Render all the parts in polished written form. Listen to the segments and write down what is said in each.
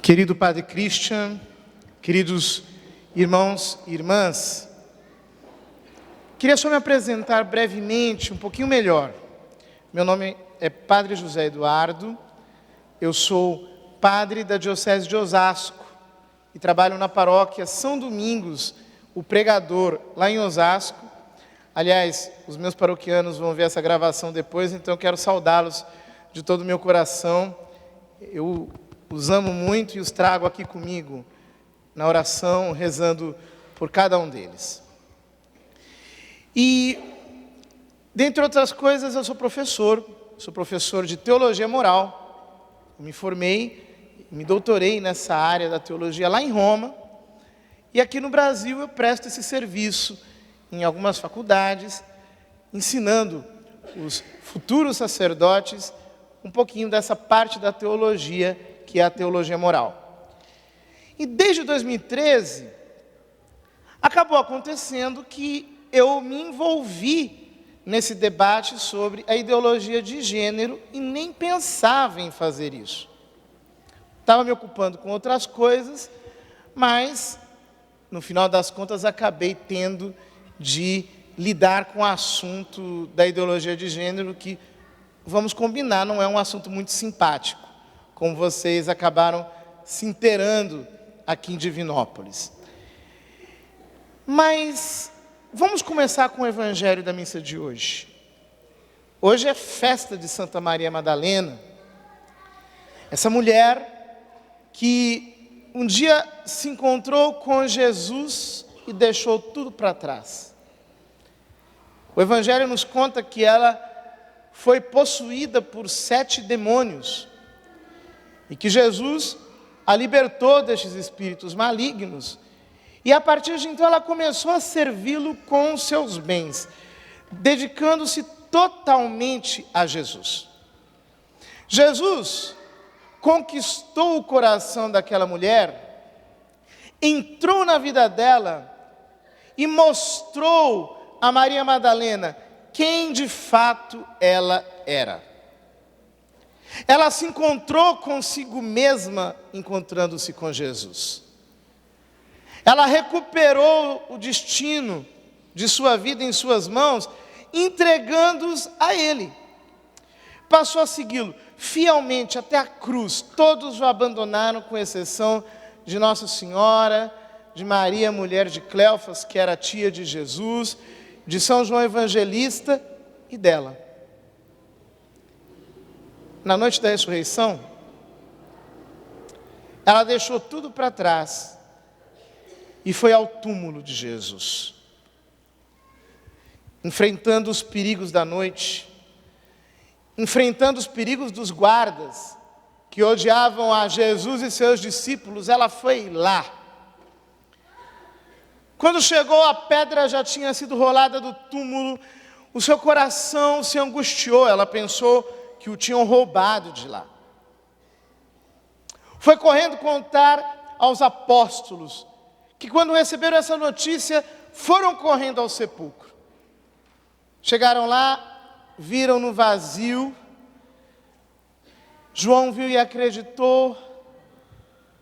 Querido Padre Christian, queridos irmãos e irmãs, queria só me apresentar brevemente, um pouquinho melhor. Meu nome é Padre José Eduardo, eu sou padre da Diocese de Osasco e trabalho na paróquia São Domingos, o Pregador, lá em Osasco. Aliás, os meus paroquianos vão ver essa gravação depois, então eu quero saudá-los de todo o meu coração. Eu os amo muito e os trago aqui comigo na oração, rezando por cada um deles. E, dentre outras coisas, eu sou professor de teologia moral. Eu me formei, me doutorei nessa área da teologia lá em Roma. E aqui no Brasil eu presto esse serviço em algumas faculdades, ensinando os futuros sacerdotes um pouquinho dessa parte da teologia, que é a teologia moral. E desde 2013, acabou acontecendo que eu me envolvi nesse debate sobre a ideologia de gênero e nem pensava em fazer isso. Estava me ocupando com outras coisas, mas, no final das contas, acabei tendo de lidar com o assunto da ideologia de gênero, que, vamos combinar, não é um assunto muito simpático, como vocês acabaram se inteirando aqui em Divinópolis. Mas vamos começar com o evangelho da missa de hoje. Hoje é festa de Santa Maria Madalena, essa mulher que um dia se encontrou com Jesus e deixou tudo para trás. O evangelho nos conta que ela foi possuída por 7 demônios e que Jesus a libertou destes espíritos malignos, e a partir de então ela começou a servi-lo com os seus bens, dedicando-se totalmente a Jesus. Jesus conquistou o coração daquela mulher, entrou na vida dela e mostrou a Maria Madalena quem de fato ela era. Ela se encontrou consigo mesma, encontrando-se com Jesus. Ela recuperou o destino de sua vida em suas mãos, entregando-os a Ele. Passou a segui-lo fielmente até a cruz. Todos o abandonaram, com exceção de Nossa Senhora, de Maria, mulher de Cleofas, que era tia de Jesus, de São João Evangelista e dela. Na noite da ressurreição, ela deixou tudo para trás e foi ao túmulo de Jesus. Enfrentando os perigos da noite, enfrentando os perigos dos guardas, que odiavam a Jesus e seus discípulos, ela foi lá. Quando chegou, a pedra já tinha sido rolada do túmulo, o seu coração se angustiou, ela pensou que o tinham roubado de lá. Foi correndo contar aos apóstolos, que quando receberam essa notícia, foram correndo ao sepulcro. Chegaram lá, viram no vazio, João viu e acreditou,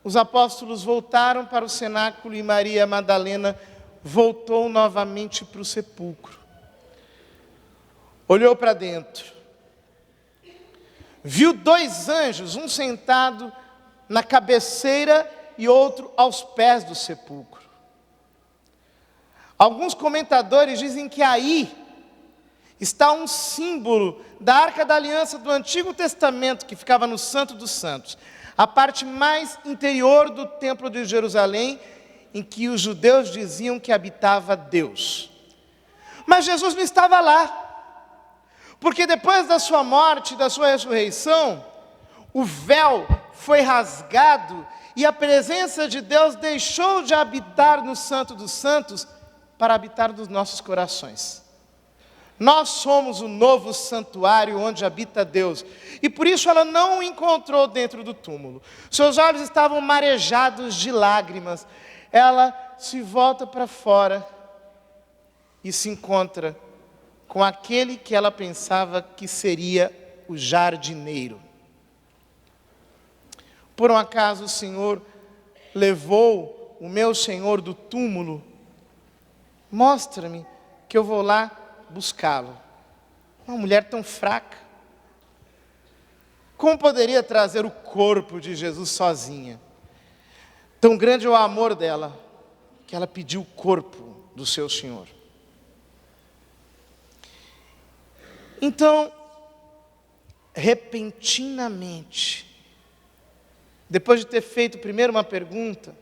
os apóstolos voltaram para o cenáculo e Maria Madalena voltou novamente para o sepulcro. Olhou para dentro, viu 2 anjos, um sentado na cabeceira e outro aos pés do sepulcro. Alguns comentadores dizem que aí está um símbolo da Arca da Aliança do Antigo Testamento, que ficava no Santo dos Santos, a parte mais interior do Templo de Jerusalém, em que os judeus diziam que habitava Deus. Mas Jesus não estava lá, porque depois da sua morte, da sua ressurreição, o véu foi rasgado e a presença de Deus deixou de habitar no Santo dos Santos para habitar nos nossos corações. Nós somos o novo santuário onde habita Deus. E por isso ela não o encontrou dentro do túmulo. Seus olhos estavam marejados de lágrimas. Ela se volta para fora e se encontra com aquele que ela pensava que seria o jardineiro. Por um acaso o Senhor levou o meu Senhor do túmulo? Mostra-me que eu vou lá buscá-lo. Uma mulher tão fraca. Como poderia trazer o corpo de Jesus sozinha? Tão grande é o amor dela, que ela pediu o corpo do seu Senhor. Então, repentinamente, depois de ter feito primeiro uma pergunta,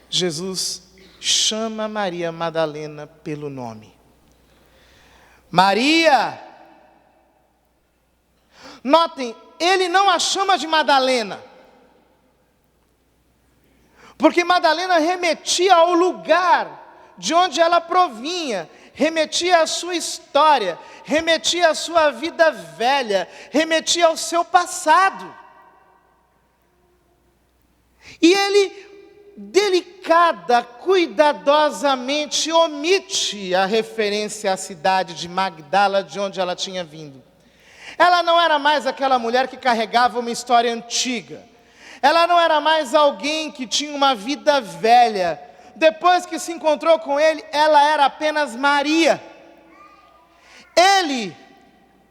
Jesus chama Maria Madalena pelo nome. Maria! Notem, ele não a chama de Madalena, porque Madalena remetia ao lugar de onde ela provinha, remetia à sua história, remetia à sua vida velha, remetia ao seu passado. E ele, delicada, cuidadosamente, omite a referência à cidade de Magdala, de onde ela tinha vindo. Ela não era mais aquela mulher que carregava uma história antiga. Ela não era mais alguém que tinha uma vida velha. Depois que se encontrou com ele, ela era apenas Maria. Ele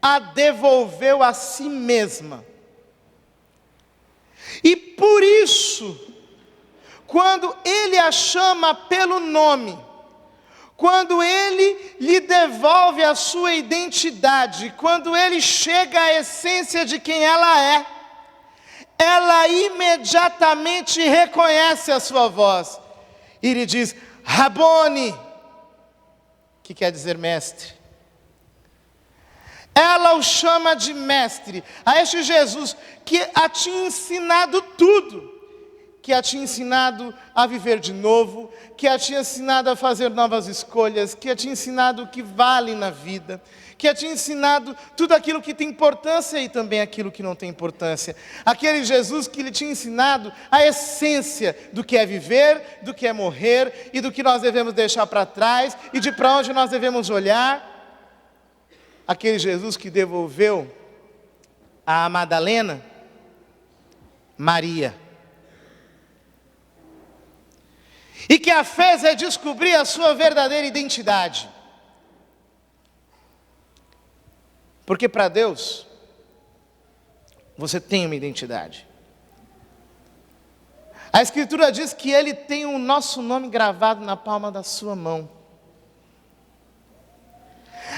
a devolveu a si mesma. E por isso, quando ele a chama pelo nome, quando ele lhe devolve a sua identidade, quando ele chega à essência de quem ela é, ela imediatamente reconhece a sua voz e lhe diz: Rabone, que quer dizer mestre. Ela o chama de mestre, a este Jesus que a tinha ensinado tudo, que a tinha ensinado a viver de novo, que a tinha ensinado a fazer novas escolhas, que a tinha ensinado o que vale na vida, que a tinha ensinado tudo aquilo que tem importância e também aquilo que não tem importância. Aquele Jesus que lhe tinha ensinado a essência do que é viver, do que é morrer e do que nós devemos deixar para trás e de para onde nós devemos olhar. Aquele Jesus que devolveu a Madalena, Maria. E que a fez é descobrir a sua verdadeira identidade. Porque para Deus, você tem uma identidade. A Escritura diz que Ele tem o nosso nome gravado na palma da sua mão.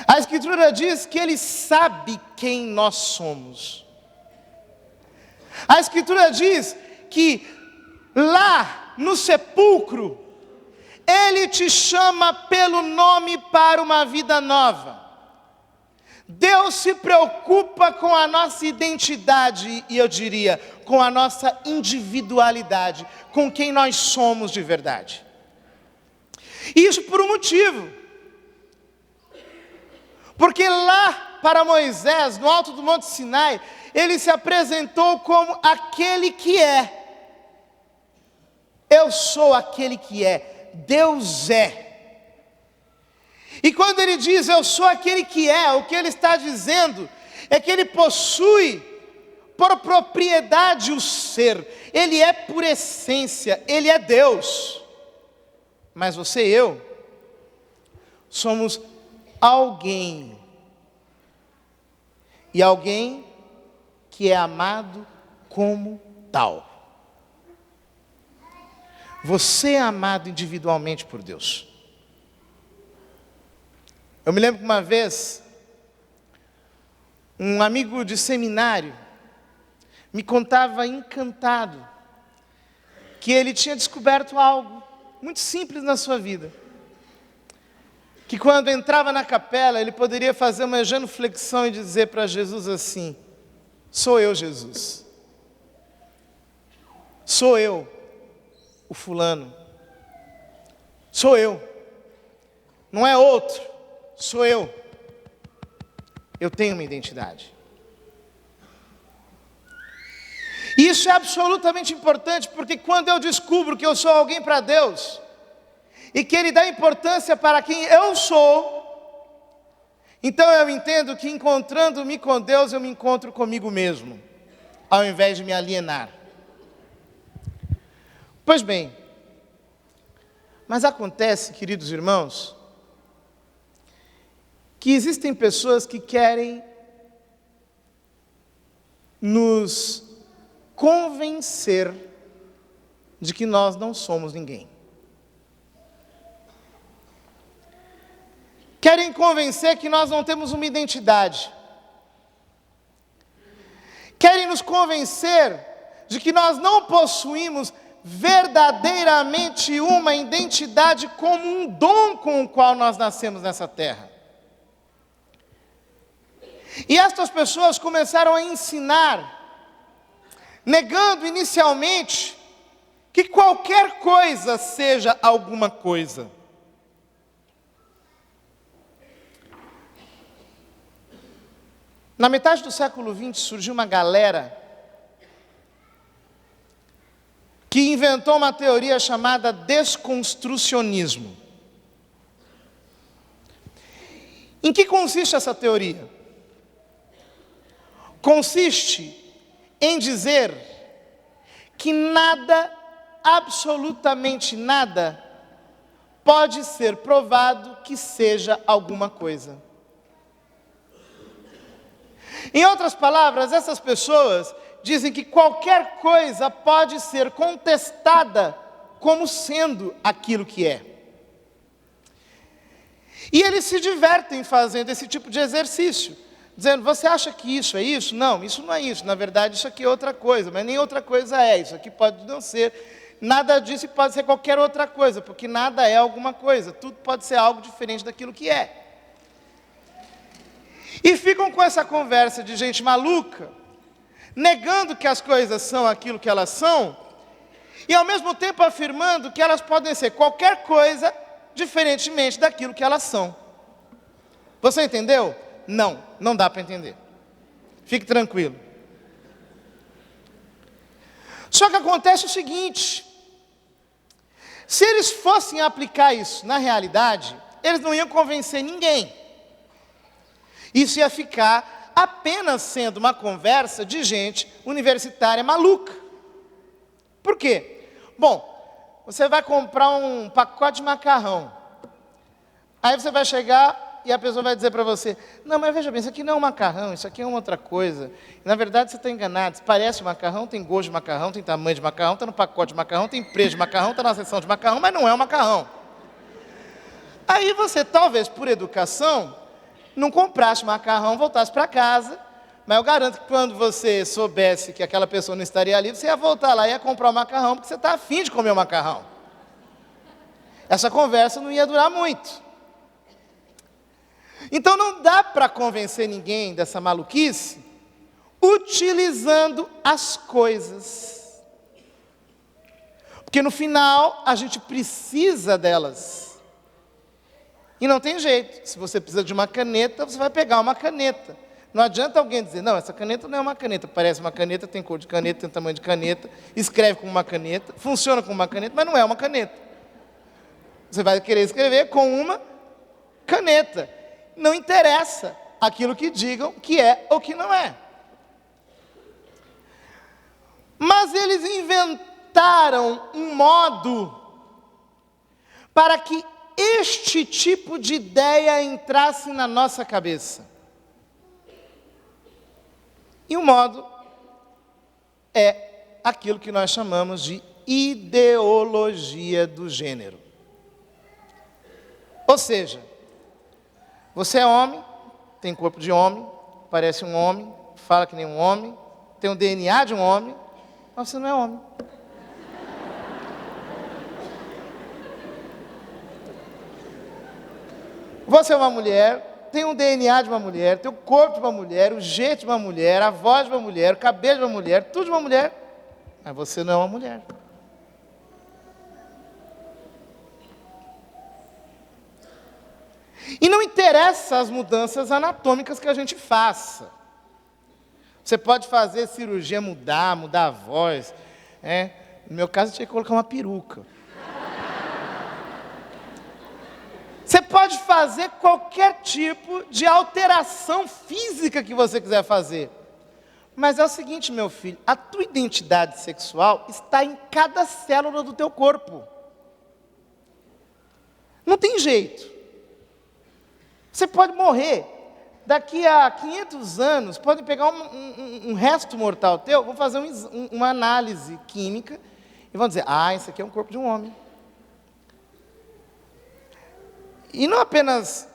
A Escritura diz que Ele sabe quem nós somos. A Escritura diz que lá no sepulcro, Ele te chama pelo nome para uma vida nova. Deus se preocupa com a nossa identidade e eu diria, com a nossa individualidade, com quem nós somos de verdade. E isso por um motivo. Porque lá para Moisés, no alto do Monte Sinai, ele se apresentou como aquele que é. Eu sou aquele que é, Deus é. E quando ele diz eu sou aquele que é, o que ele está dizendo é que ele possui por propriedade o ser. Ele é por essência, ele é Deus. Mas você e eu somos alguém. E alguém que é amado como tal. Você é amado individualmente por Deus. Eu me lembro que uma vez, um amigo de seminário me contava encantado que ele tinha descoberto algo muito simples na sua vida. Que quando entrava na capela, ele poderia fazer uma genuflexão e dizer para Jesus assim: sou eu, Jesus. Sou eu, o fulano. Sou eu. Não é outro, sou eu. Eu tenho uma identidade. E isso é absolutamente importante, porque quando eu descubro que eu sou alguém para Deus, e que Ele dá importância para quem eu sou, Então eu entendo que encontrando-me com Deus, eu me encontro comigo mesmo, ao invés de me alienar. Pois bem, mas acontece, queridos irmãos, que existem pessoas que querem nos convencer de que nós não somos ninguém. Querem convencer que nós não temos uma identidade. Querem nos convencer de que nós não possuímos verdadeiramente uma identidade como um dom com o qual nós nascemos nessa terra. E estas pessoas começaram a ensinar, negando inicialmente que qualquer coisa seja alguma coisa. Na metade do século XX surgiu uma galera que inventou uma teoria chamada desconstrucionismo. Em que consiste essa teoria? Consiste em dizer que nada, absolutamente nada, pode ser provado que seja alguma coisa. Em outras palavras, essas pessoas dizem que qualquer coisa pode ser contestada como sendo aquilo que é. E eles se divertem fazendo esse tipo de exercício, dizendo, você acha que isso é isso? Não, isso não é isso. Na verdade, isso aqui é outra coisa, mas nem outra coisa é. Isso aqui pode não ser. Nada disso pode ser qualquer outra coisa, porque nada é alguma coisa. Tudo pode ser algo diferente daquilo que é. E ficam com essa conversa de gente maluca, negando que as coisas são aquilo que elas são, e ao mesmo tempo afirmando que elas podem ser qualquer coisa, diferentemente daquilo que elas são. Você entendeu? Não, não dá para entender. Fique tranquilo. Só que acontece o seguinte, se eles fossem aplicar isso na realidade, eles não iam convencer ninguém. Isso ia ficar apenas sendo uma conversa de gente universitária maluca. Por quê? Bom, você vai comprar um pacote de macarrão. Aí você vai chegar e a pessoa vai dizer para você, não, mas veja bem, isso aqui não é um macarrão, isso aqui é uma outra coisa. Na verdade, você está enganado. Parece macarrão, tem gosto de macarrão, tem tamanho de macarrão, está no pacote de macarrão, tem preço de macarrão, está na seção de macarrão, mas não é um macarrão. Aí você, talvez por educação, não comprasse macarrão, voltasse para casa, mas eu garanto que quando você soubesse que aquela pessoa não estaria ali, você ia voltar lá e ia comprar o macarrão, porque você está afim de comer o macarrão. Essa conversa não ia durar muito. Então não dá para convencer ninguém dessa maluquice utilizando as coisas. Porque no final a gente precisa delas. E não tem jeito, se você precisa de uma caneta, você vai pegar uma caneta. Não adianta alguém dizer, não, essa caneta não é uma caneta, parece uma caneta, tem cor de caneta, tem tamanho de caneta, escreve com uma caneta, funciona com uma caneta, mas não é uma caneta. Você vai querer escrever com uma caneta. Não interessa aquilo que digam que é ou que não é. Mas eles inventaram um modo para que este tipo de ideia entrasse na nossa cabeça. E o modo é aquilo que nós chamamos de ideologia do gênero. Ou seja, você é homem, tem corpo de homem, parece um homem, fala que nem um homem, tem o DNA de um homem, mas você não é homem. Você é uma mulher, tem o DNA de uma mulher, tem o corpo de uma mulher, o jeito de uma mulher, a voz de uma mulher, o cabelo de uma mulher, tudo de uma mulher, mas você não é uma mulher. E não interessa as mudanças anatômicas que a gente faça. Você pode fazer cirurgia, mudar a voz. No meu caso, eu tinha que colocar uma peruca. Você pode fazer qualquer tipo de alteração física que você quiser fazer. Mas é o seguinte, meu filho, a tua identidade sexual está em cada célula do teu corpo. Não tem jeito. Você pode morrer. Daqui a 500 anos, podem pegar um resto mortal teu, vão fazer uma análise química e vão dizer, isso aqui é um corpo de um homem. E não apenas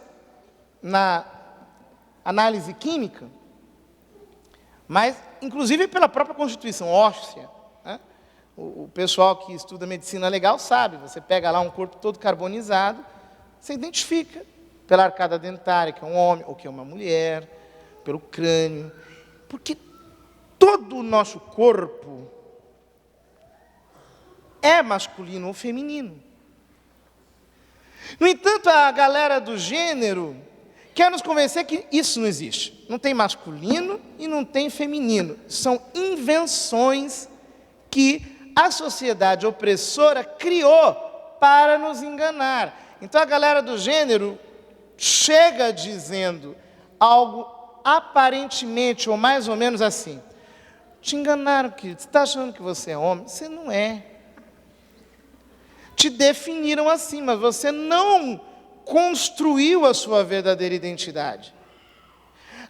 na análise química, mas inclusive pela própria constituição óssea. Né? O pessoal que estuda medicina legal sabe, você pega lá um corpo todo carbonizado, você identifica pela arcada dentária que é um homem ou que é uma mulher, pelo crânio, porque todo o nosso corpo é masculino ou feminino. No entanto, a galera do gênero quer nos convencer que isso não existe. Não tem masculino e não tem feminino. São invenções que a sociedade opressora criou para nos enganar. Então a galera do gênero chega dizendo algo aparentemente ou mais ou menos assim. Te enganaram, querido. Você está achando que você é homem? Você não é. Te definiram assim, mas você não construiu a sua verdadeira identidade.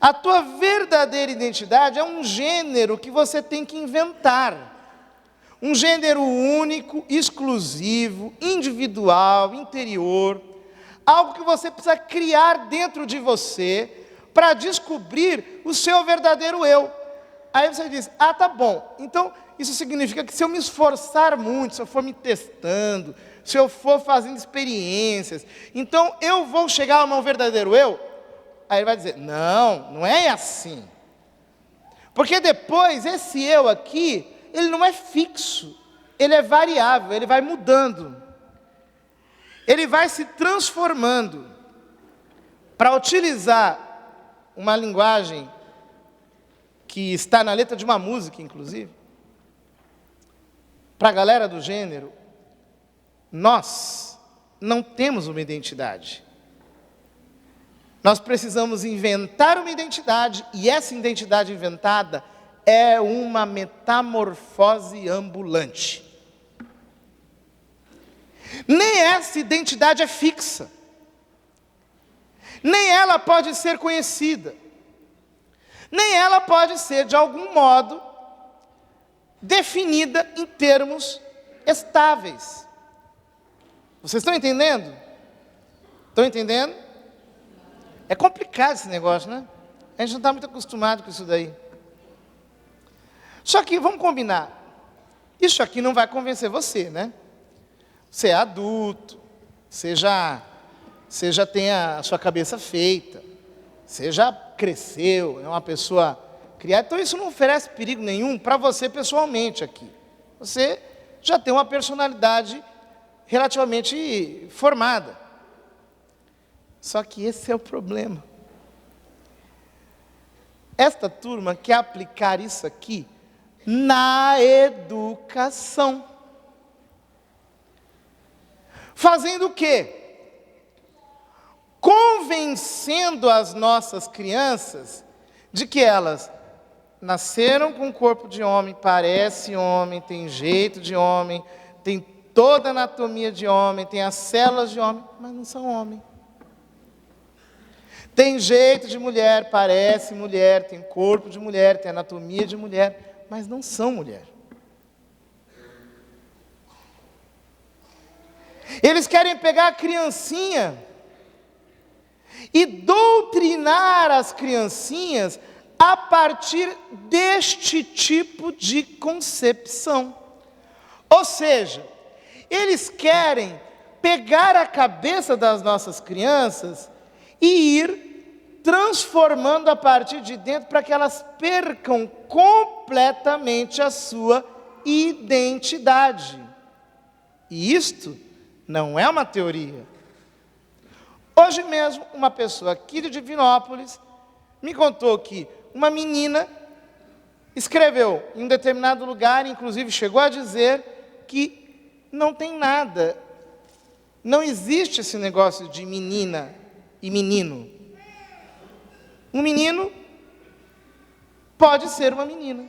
A tua verdadeira identidade é um gênero que você tem que inventar. Um gênero único, exclusivo, individual, interior. Algo que você precisa criar dentro de você para descobrir o seu verdadeiro eu. Aí você diz, tá bom. Então, isso significa que se eu me esforçar muito, se eu for me testando, se eu for fazendo experiências, então eu vou chegar ao meu verdadeiro eu? Aí ele vai dizer, não é assim. Porque depois, esse eu aqui, ele não é fixo, ele é variável, ele vai mudando. Ele vai se transformando. Para utilizar uma linguagem que está na letra de uma música, inclusive, para a galera do gênero, nós não temos uma identidade. Nós precisamos inventar uma identidade, e essa identidade inventada é uma metamorfose ambulante. Nem essa identidade é fixa. Nem ela pode ser conhecida. Nem ela pode ser, de algum modo, definida em termos estáveis. Vocês estão entendendo? Estão entendendo? É complicado esse negócio, né? A gente não está muito acostumado com isso daí. Só que, vamos combinar, isso aqui não vai convencer você, né? Você é adulto, você já tem a sua cabeça feita, você já cresceu, é uma pessoa criada. Então isso não oferece perigo nenhum para você pessoalmente aqui. Você já tem uma personalidade relativamente formada. Só que esse é o problema. Esta turma quer aplicar isso aqui na educação. Fazendo o quê? Convencendo as nossas crianças de que elas nasceram com o corpo de homem, parece homem, tem jeito de homem, tem toda a anatomia de homem, tem as células de homem, mas não são homem. Tem jeito de mulher, parece mulher, tem corpo de mulher, tem anatomia de mulher, mas não são mulher. Eles querem pegar a criancinha e doutrinar as criancinhas a partir deste tipo de concepção. Ou seja, eles querem pegar a cabeça das nossas crianças e ir transformando a partir de dentro para que elas percam completamente a sua identidade. E isto não é uma teoria. Hoje mesmo, uma pessoa aqui de Divinópolis me contou que uma menina escreveu em um determinado lugar, inclusive chegou a dizer que não tem nada Não existe esse negócio de menina e menino. Um menino pode ser uma menina.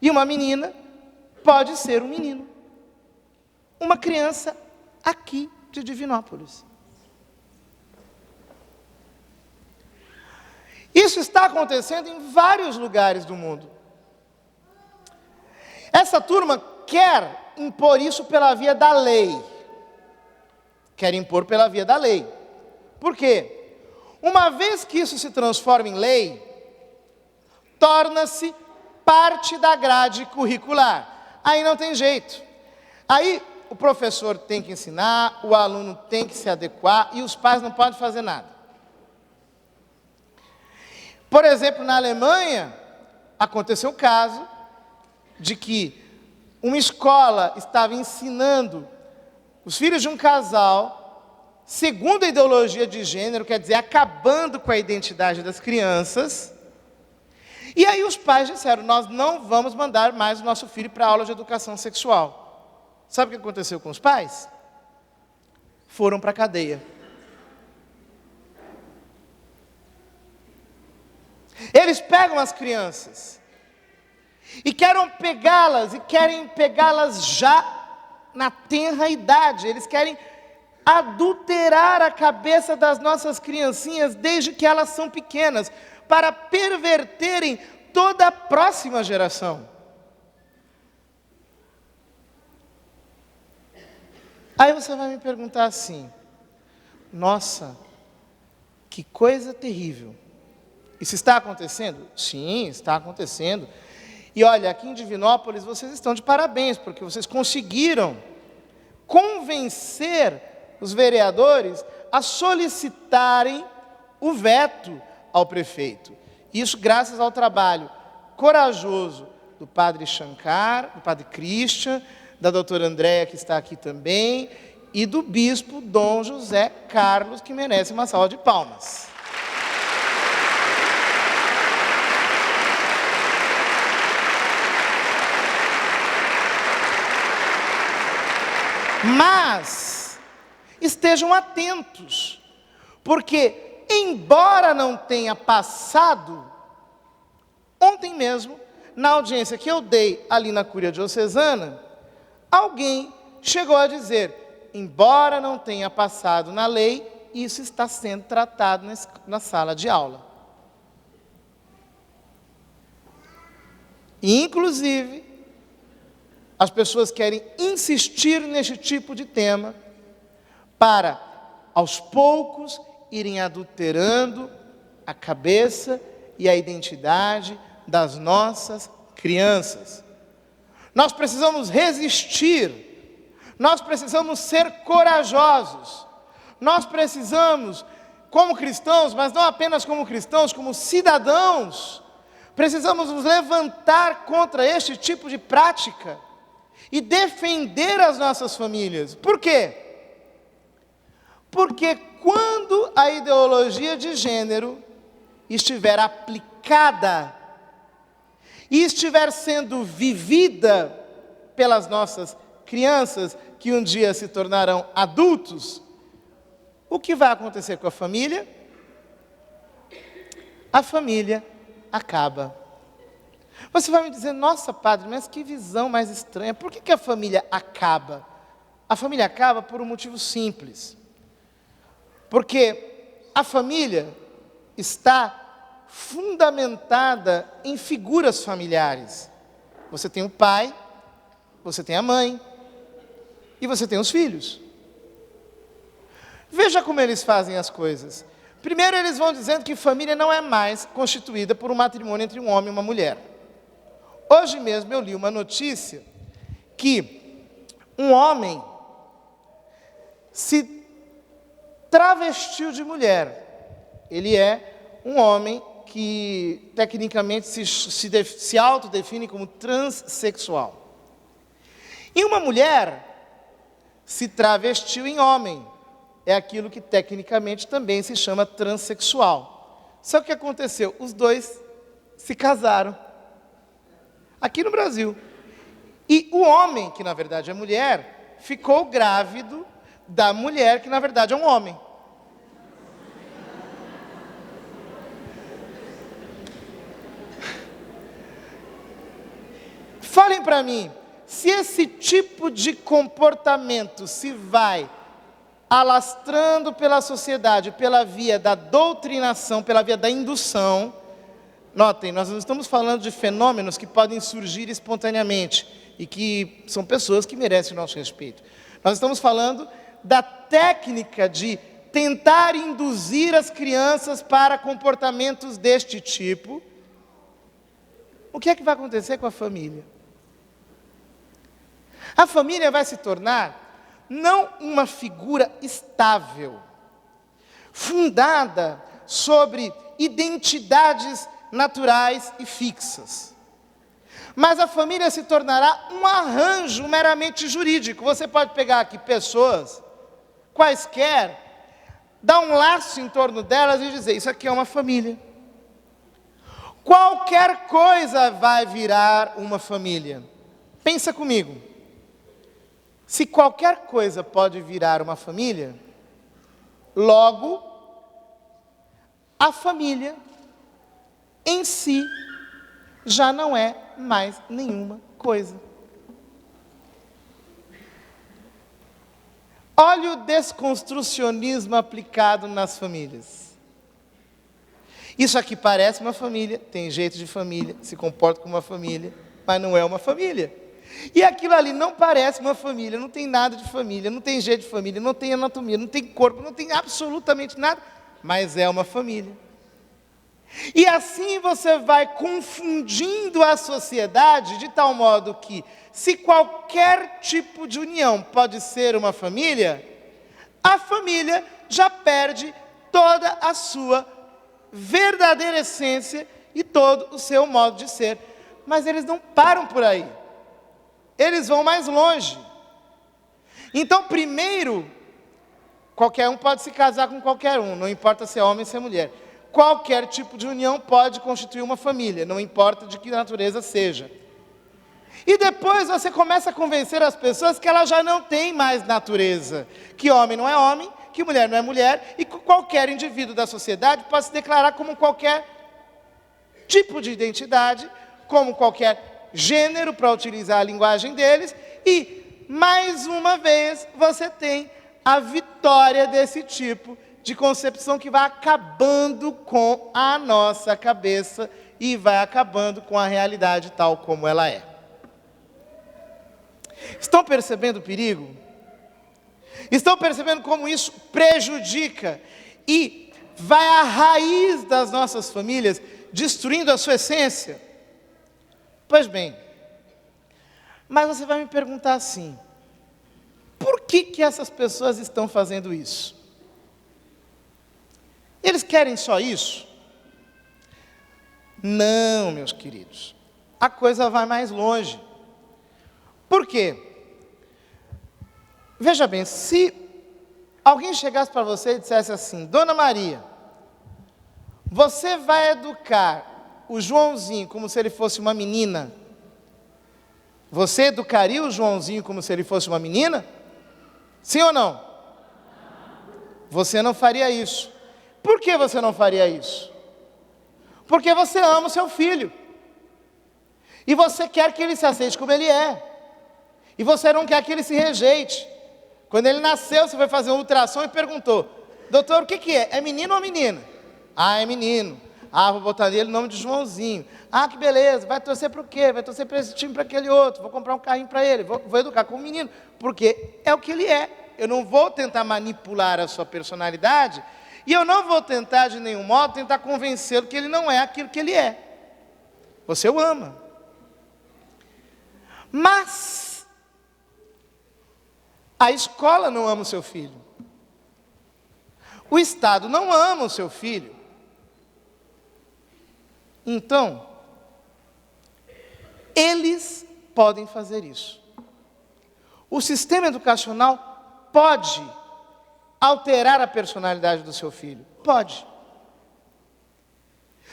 E uma menina pode ser um menino. Uma criança aqui de Divinópolis. Isso está acontecendo em vários lugares do mundo. Essa turma quer impor isso pela via da lei. Quer impor pela via da lei. Por quê? Uma vez que isso se transforma em lei, torna-se parte da grade curricular. Aí não tem jeito. Aí o professor tem que ensinar, o aluno tem que se adequar e os pais não podem fazer nada. Por exemplo, na Alemanha, aconteceu o caso de que uma escola estava ensinando os filhos de um casal, segundo a ideologia de gênero, quer dizer, acabando com a identidade das crianças. E aí os pais disseram, nós não vamos mandar mais o nosso filho para a aula de educação sexual. Sabe o que aconteceu com os pais? Foram para a cadeia. Eles pegam as crianças e querem pegá-las já na tenra idade. Eles querem adulterar a cabeça das nossas criancinhas desde que elas são pequenas, para perverterem toda a próxima geração. Aí você vai me perguntar assim, nossa, que coisa terrível. Isso está acontecendo? Sim, está acontecendo. E olha, aqui em Divinópolis vocês estão de parabéns, porque vocês conseguiram convencer os vereadores a solicitarem o veto ao prefeito. Isso graças ao trabalho corajoso do padre Shankar, do padre Christian, da doutora Andréia, que está aqui também, e do bispo Dom José Carlos, que merece uma salva de palmas. Mas estejam atentos, porque embora não tenha passado, ontem mesmo, na audiência que eu dei ali na Cúria Diocesana, alguém chegou a dizer, embora não tenha passado na lei, isso está sendo tratado na sala de aula. E, inclusive, as pessoas querem insistir nesse tipo de tema para, aos poucos, irem adulterando a cabeça e a identidade das nossas crianças. Nós precisamos resistir, nós precisamos ser corajosos, nós precisamos, como cristãos, mas não apenas como cristãos, como cidadãos, precisamos nos levantar contra este tipo de prática e defender as nossas famílias. Por quê? Porque quando a ideologia de gênero estiver aplicada e estiver sendo vivida pelas nossas crianças, que um dia se tornarão adultos, o que vai acontecer com a família? A família acaba. Você vai me dizer, nossa, padre, mas que visão mais estranha. Por que a família acaba? A família acaba por um motivo simples. Porque a família está fundamentada em figuras familiares. Você tem o pai, você tem a mãe e você tem os filhos. Veja como eles fazem as coisas. Primeiro eles vão dizendo que família não é mais constituída por um matrimônio entre um homem e uma mulher. Hoje mesmo eu li uma notícia que um homem se travestiu de mulher. Ele é um homem que tecnicamente se autodefine como transexual. E uma mulher se travestiu em homem. É aquilo que tecnicamente também se chama transexual. Só que o que aconteceu? Os dois se casaram. Aqui no Brasil. E o homem, que na verdade é mulher, ficou grávido da mulher, que na verdade é um homem. Falem para mim, se esse tipo de comportamento se vai alastrando pela sociedade, pela via da doutrinação, pela via da indução, notem, nós não estamos falando de fenômenos que podem surgir espontaneamente e que são pessoas que merecem o nosso respeito. Nós estamos falando da técnica de tentar induzir as crianças para comportamentos deste tipo. O que é que vai acontecer com a família? A família vai se tornar não uma figura estável, fundada sobre identidades naturais e fixas. Mas a família se tornará um arranjo meramente jurídico. Você pode pegar aqui pessoas, quaisquer, dar um laço em torno delas e dizer, isso aqui é uma família. Qualquer coisa vai virar uma família. Pensa comigo. Se qualquer coisa pode virar uma família, logo, a família em si já não é mais nenhuma coisa. Olha o desconstrucionismo aplicado nas famílias. Isso aqui parece uma família, tem jeito de família, se comporta como uma família, mas não é uma família. E aquilo ali não parece uma família, não tem nada de família, não tem jeito de família, não tem anatomia, não tem corpo, não tem absolutamente nada, mas é uma família. E assim você vai confundindo a sociedade de tal modo que, se qualquer tipo de união pode ser uma família, a família já perde toda a sua verdadeira essência e todo o seu modo de ser. Mas eles não param por aí. Eles vão mais longe. Então, primeiro, qualquer um pode se casar com qualquer um, não importa se é homem ou se é mulher. Qualquer tipo de união pode constituir uma família, não importa de que natureza seja. E depois você começa a convencer as pessoas que ela já não tem mais natureza, que homem não é homem, que mulher não é mulher, e que qualquer indivíduo da sociedade pode se declarar como qualquer tipo de identidade, como qualquer gênero, para utilizar a linguagem deles, e, mais uma vez, você tem a vitória desse tipo de concepção que vai acabando com a nossa cabeça e vai acabando com a realidade tal como ela é. Estão percebendo o perigo? Estão percebendo como isso prejudica e vai à raiz das nossas famílias, destruindo a sua essência? Pois bem, mas você vai me perguntar assim, por que essas pessoas estão fazendo isso? Eles querem só isso? Não, meus queridos, a coisa vai mais longe. Por quê? Veja bem, se alguém chegasse para você e dissesse assim, Dona Maria, você vai educar o Joãozinho como se ele fosse uma menina, você educaria o Joãozinho como se ele fosse uma menina? Sim ou não? Você não faria isso. Por que você não faria isso? Porque você ama o seu filho. E você quer que ele se aceite como ele é. E você não quer que ele se rejeite. Quando ele nasceu, você foi fazer um ultrassom e perguntou, doutor, o que é? É menino ou menina? Ah, é menino. Ah, vou botar nele o nome de Joãozinho. Ah, que beleza, vai torcer para o quê? Vai torcer para esse time, para aquele outro. Vou comprar um carrinho para ele, vou educar como menino. Porque é o que ele é. Eu não vou tentar manipular a sua personalidade e eu não vou tentar, de nenhum modo, tentar convencê-lo que ele não é aquilo que ele é. Você o ama. Mas a escola não ama o seu filho. O Estado não ama o seu filho. Então, eles podem fazer isso. O sistema educacional pode alterar a personalidade do seu filho. Pode.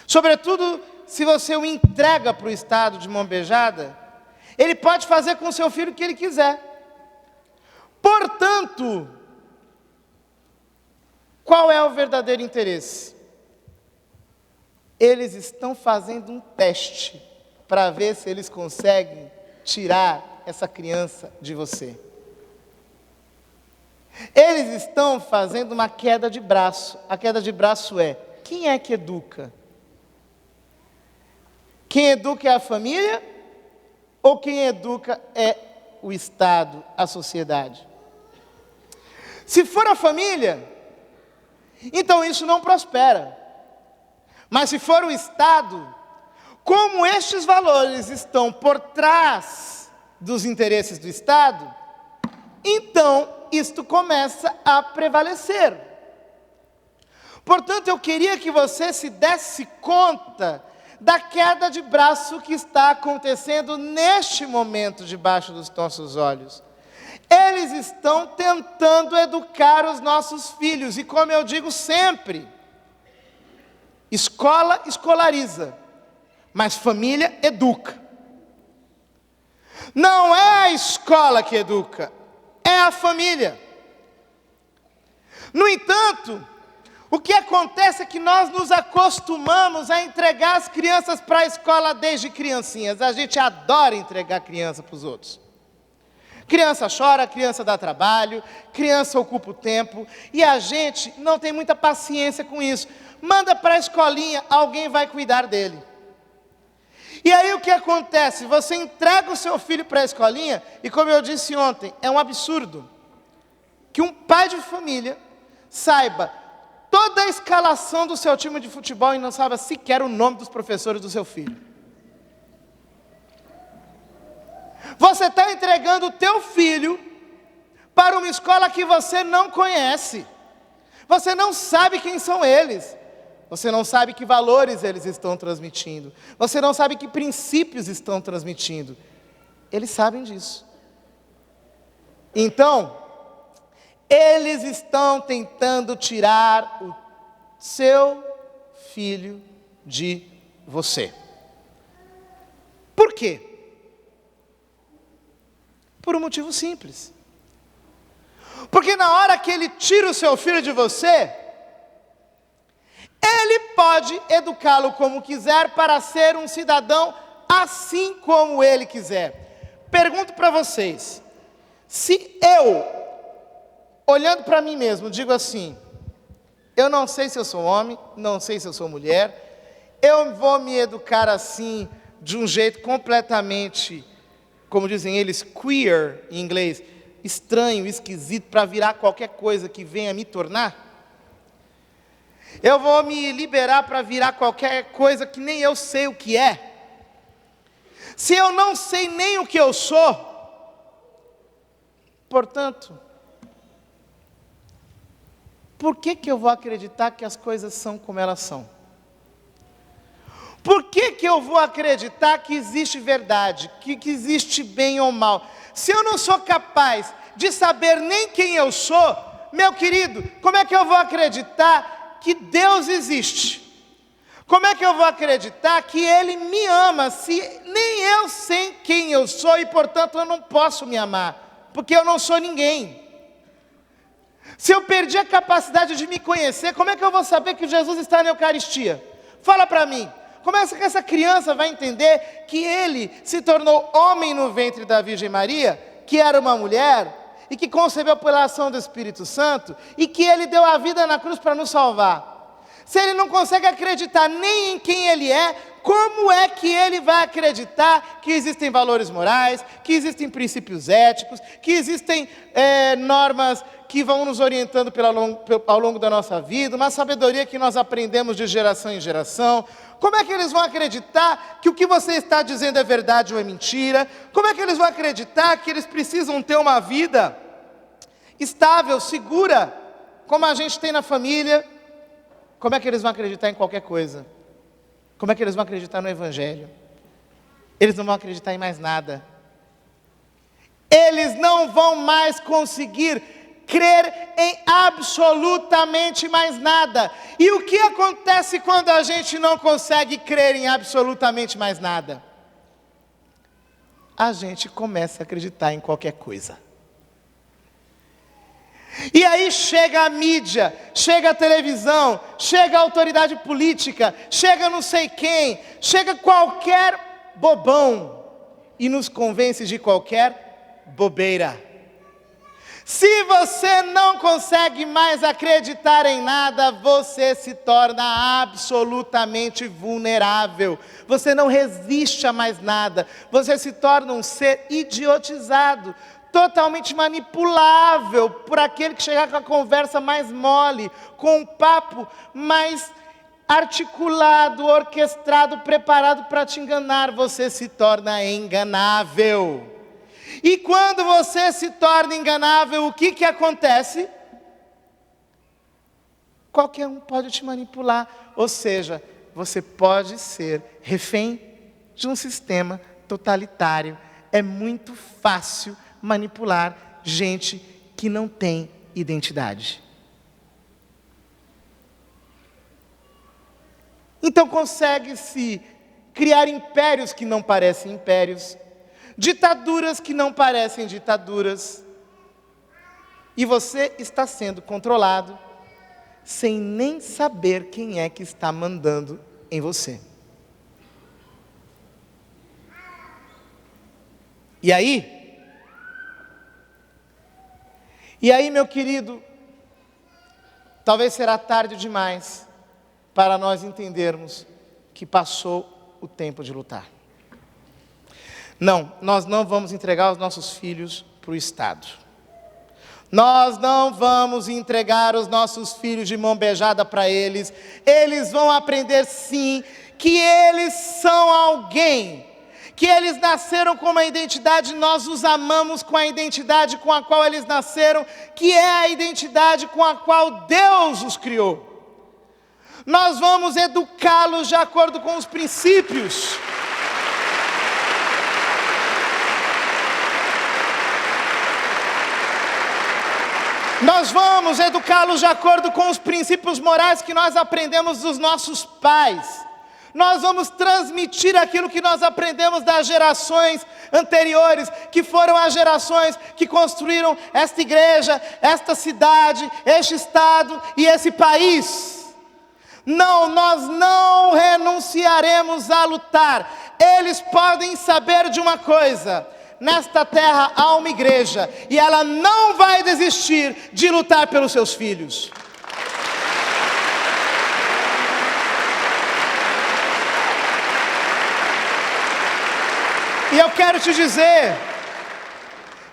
Sobretudo, se você o entrega para o Estado de mão beijada, ele pode fazer com o seu filho o que ele quiser. Portanto, Qual é o verdadeiro interesse? Eles estão fazendo um teste para ver se eles conseguem tirar essa criança de você. Eles estão fazendo uma queda de braço. A queda de braço é: quem é que educa? Quem educa é a família? Ou quem educa é o Estado, a sociedade? Se for a família, então isso não prospera. Mas se for o Estado, como estes valores estão por trás dos interesses do Estado, então isto começa a prevalecer. Portanto, eu queria que você se desse conta da queda de braço que está acontecendo neste momento debaixo dos nossos olhos. Eles estão tentando educar os nossos filhos, e como eu digo sempre, escola escolariza, mas família educa. Não é a escola que educa, é a família. No entanto, o que acontece é que nós nos acostumamos a entregar as crianças para a escola desde criancinhas. A gente adora entregar criança para os outros. Criança chora, criança dá trabalho, criança ocupa o tempo, e a gente não tem muita paciência com isso. Manda para a escolinha, alguém vai cuidar dele. E aí o que acontece? Você entrega o seu filho para a escolinha, e como eu disse ontem, é um absurdo que um pai de família saiba toda a escalação do seu time de futebol e não saiba sequer o nome dos professores do seu filho. Você está entregando o teu filho para uma escola que você não conhece. Você não sabe quem são eles. Você não sabe que valores eles estão transmitindo. Você não sabe que princípios estão transmitindo. Eles sabem disso. Então, eles estão tentando tirar o seu filho de você. Por quê? Por um motivo simples. Porque na hora que ele tira o seu filho de você, ele pode educá-lo como quiser para ser um cidadão assim como ele quiser. Pergunto para vocês, se eu, olhando para mim mesmo, digo assim: eu não sei se eu sou homem, não sei se eu sou mulher, eu vou me educar assim, de um jeito completamente, como dizem eles, queer em inglês, estranho, esquisito, para virar qualquer coisa que venha me tornar? Eu vou me liberar para virar qualquer coisa que nem eu sei o que é? Se eu não sei nem o que eu sou, portanto, por que eu vou acreditar que as coisas são como elas são? Por que eu vou acreditar que existe verdade, que existe bem ou mal? Se eu não sou capaz de saber nem quem eu sou, meu querido, como é que eu vou acreditar que Deus existe? Como é que eu vou acreditar que Ele me ama, se nem eu sei quem eu sou e, portanto, eu não posso me amar, porque eu não sou ninguém? Se eu perdi a capacidade de me conhecer, como é que eu vou saber que Jesus está na Eucaristia? Fala para mim. Como é que essa criança vai entender que ele se tornou homem no ventre da Virgem Maria, que era uma mulher, e que concebeu pela ação do Espírito Santo, e que ele deu a vida na cruz para nos salvar? Se ele não consegue acreditar nem em quem ele é, como é que ele vai acreditar que existem valores morais, que existem princípios éticos, que existem normas que vão nos orientando ao longo da nossa vida, uma sabedoria que nós aprendemos de geração em geração? Como é que eles vão acreditar que o que você está dizendo é verdade ou é mentira? Como é que eles vão acreditar que eles precisam ter uma vida estável, segura, como a gente tem na família? Como é que eles vão acreditar em qualquer coisa? Como é que eles vão acreditar no Evangelho? Eles não vão acreditar em mais nada. Eles não vão mais conseguir crer em absolutamente mais nada. E o que acontece quando a gente não consegue crer em absolutamente mais nada? A gente começa a acreditar em qualquer coisa. E aí chega a mídia, chega a televisão, chega a autoridade política, chega não sei quem, chega qualquer bobão e nos convence de qualquer bobeira. Se você não consegue mais acreditar em nada, você se torna absolutamente vulnerável. Você não resiste a mais nada. Você se torna um ser idiotizado, totalmente manipulável por aquele que chegar com a conversa mais mole, com um papo mais articulado, orquestrado, preparado para te enganar. Você se torna enganável. E quando você se torna enganável, o que acontece? Qualquer um pode te manipular. Ou seja, você pode ser refém de um sistema totalitário. É muito fácil manipular gente que não tem identidade. Então consegue-se criar impérios que não parecem impérios, ditaduras que não parecem ditaduras, e você está sendo controlado sem nem saber quem é que está mandando em você. E aí, meu querido, talvez será tarde demais para nós entendermos que passou o tempo de lutar. Não, nós não vamos entregar os nossos filhos para o Estado. Nós não vamos entregar os nossos filhos de mão beijada para eles. Eles vão aprender sim que eles são alguém, que eles nasceram com uma identidade, nós os amamos com a identidade com a qual eles nasceram, que é a identidade com a qual Deus os criou. Nós vamos educá-los de acordo com os princípios. Nós vamos educá-los de acordo com os princípios morais que nós aprendemos dos nossos pais. Nós vamos transmitir aquilo que nós aprendemos das gerações anteriores, que foram as gerações que construíram esta igreja, esta cidade, este estado e esse país. Não, nós não renunciaremos a lutar. Eles podem saber de uma coisa: nesta terra há uma igreja, e ela não vai desistir de lutar pelos seus filhos. E eu quero te dizer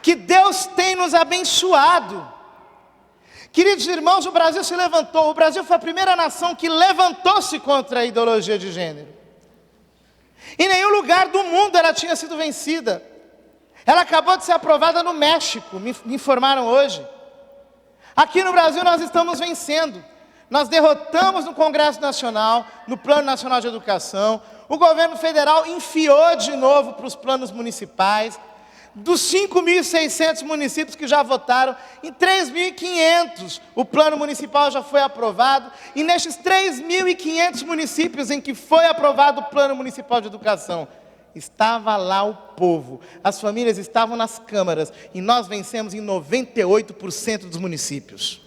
que Deus tem nos abençoado. Queridos irmãos, o Brasil se levantou. O Brasil foi a primeira nação que levantou-se contra a ideologia de gênero. Em nenhum lugar do mundo ela tinha sido vencida. Ela acabou de ser aprovada no México, me informaram hoje. Aqui no Brasil nós estamos vencendo. Nós derrotamos no Congresso Nacional, no Plano Nacional de Educação. O governo federal enfiou de novo para os planos municipais. Dos 5.600 municípios que já votaram, em 3.500 o plano municipal já foi aprovado. E nestes 3.500 municípios em que foi aprovado o plano municipal de educação, estava lá o povo, as famílias estavam nas câmaras, e nós vencemos em 98% dos municípios.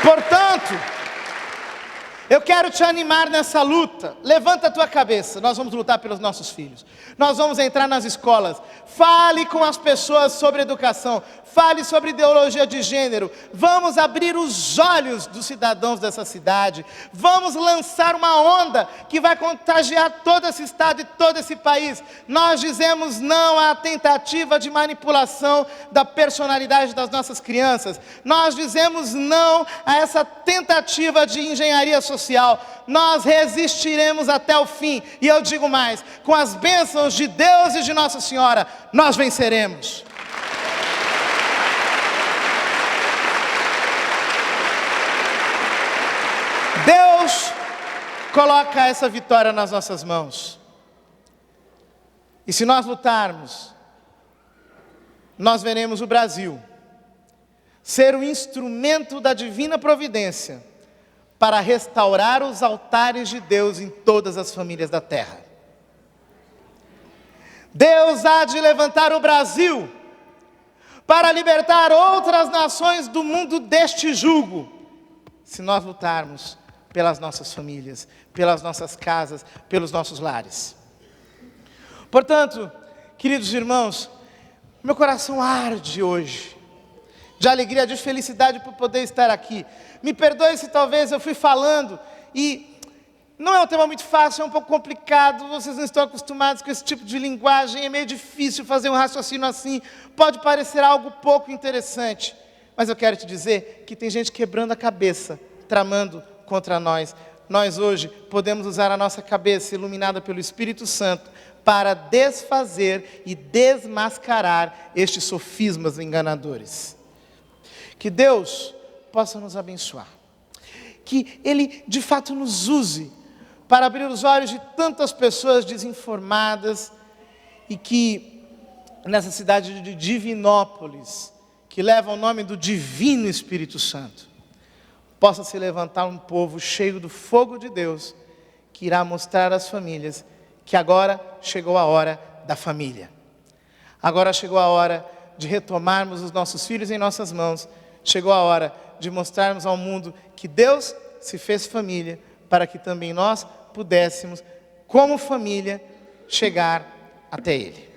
Portanto, eu quero te animar nessa luta. Levanta a tua cabeça, nós vamos lutar pelos nossos filhos. Nós vamos entrar nas escolas. Fale com as pessoas sobre educação. Fale sobre ideologia de gênero. Vamos abrir os olhos dos cidadãos dessa cidade. Vamos lançar uma onda que vai contagiar todo esse estado e todo esse país. Nós dizemos não à tentativa de manipulação da personalidade das nossas crianças. Nós dizemos não a essa tentativa de engenharia social. Nós resistiremos até o fim. E eu digo mais, com as bênçãos de Deus e de Nossa Senhora, nós venceremos. Deus coloca essa vitória nas nossas mãos. E se nós lutarmos, nós veremos o Brasil ser o instrumento da divina providência para restaurar os altares de Deus em todas as famílias da terra. Deus há de levantar o Brasil para libertar outras nações do mundo deste jugo, se nós lutarmos pelas nossas famílias, pelas nossas casas, pelos nossos lares. Portanto, queridos irmãos, meu coração arde hoje, de alegria, de felicidade por poder estar aqui. Me perdoe se talvez eu fui falando e não é um tema muito fácil, é um pouco complicado, vocês não estão acostumados com esse tipo de linguagem, é meio difícil fazer um raciocínio assim, pode parecer algo pouco interessante, mas eu quero te dizer que tem gente quebrando a cabeça, tramando contra nós. Nós hoje podemos usar a nossa cabeça iluminada pelo Espírito Santo para desfazer e desmascarar estes sofismas enganadores. Que Deus possa nos abençoar, que Ele de fato nos use para abrir os olhos de tantas pessoas desinformadas e que nessa cidade de Divinópolis, que leva o nome do Divino Espírito Santo, possa se levantar um povo cheio do fogo de Deus, que irá mostrar às famílias que agora chegou a hora da família. Agora chegou a hora de retomarmos os nossos filhos em nossas mãos, chegou a hora de mostrarmos ao mundo que Deus se fez família, para que também nós pudéssemos, como família, chegar até Ele.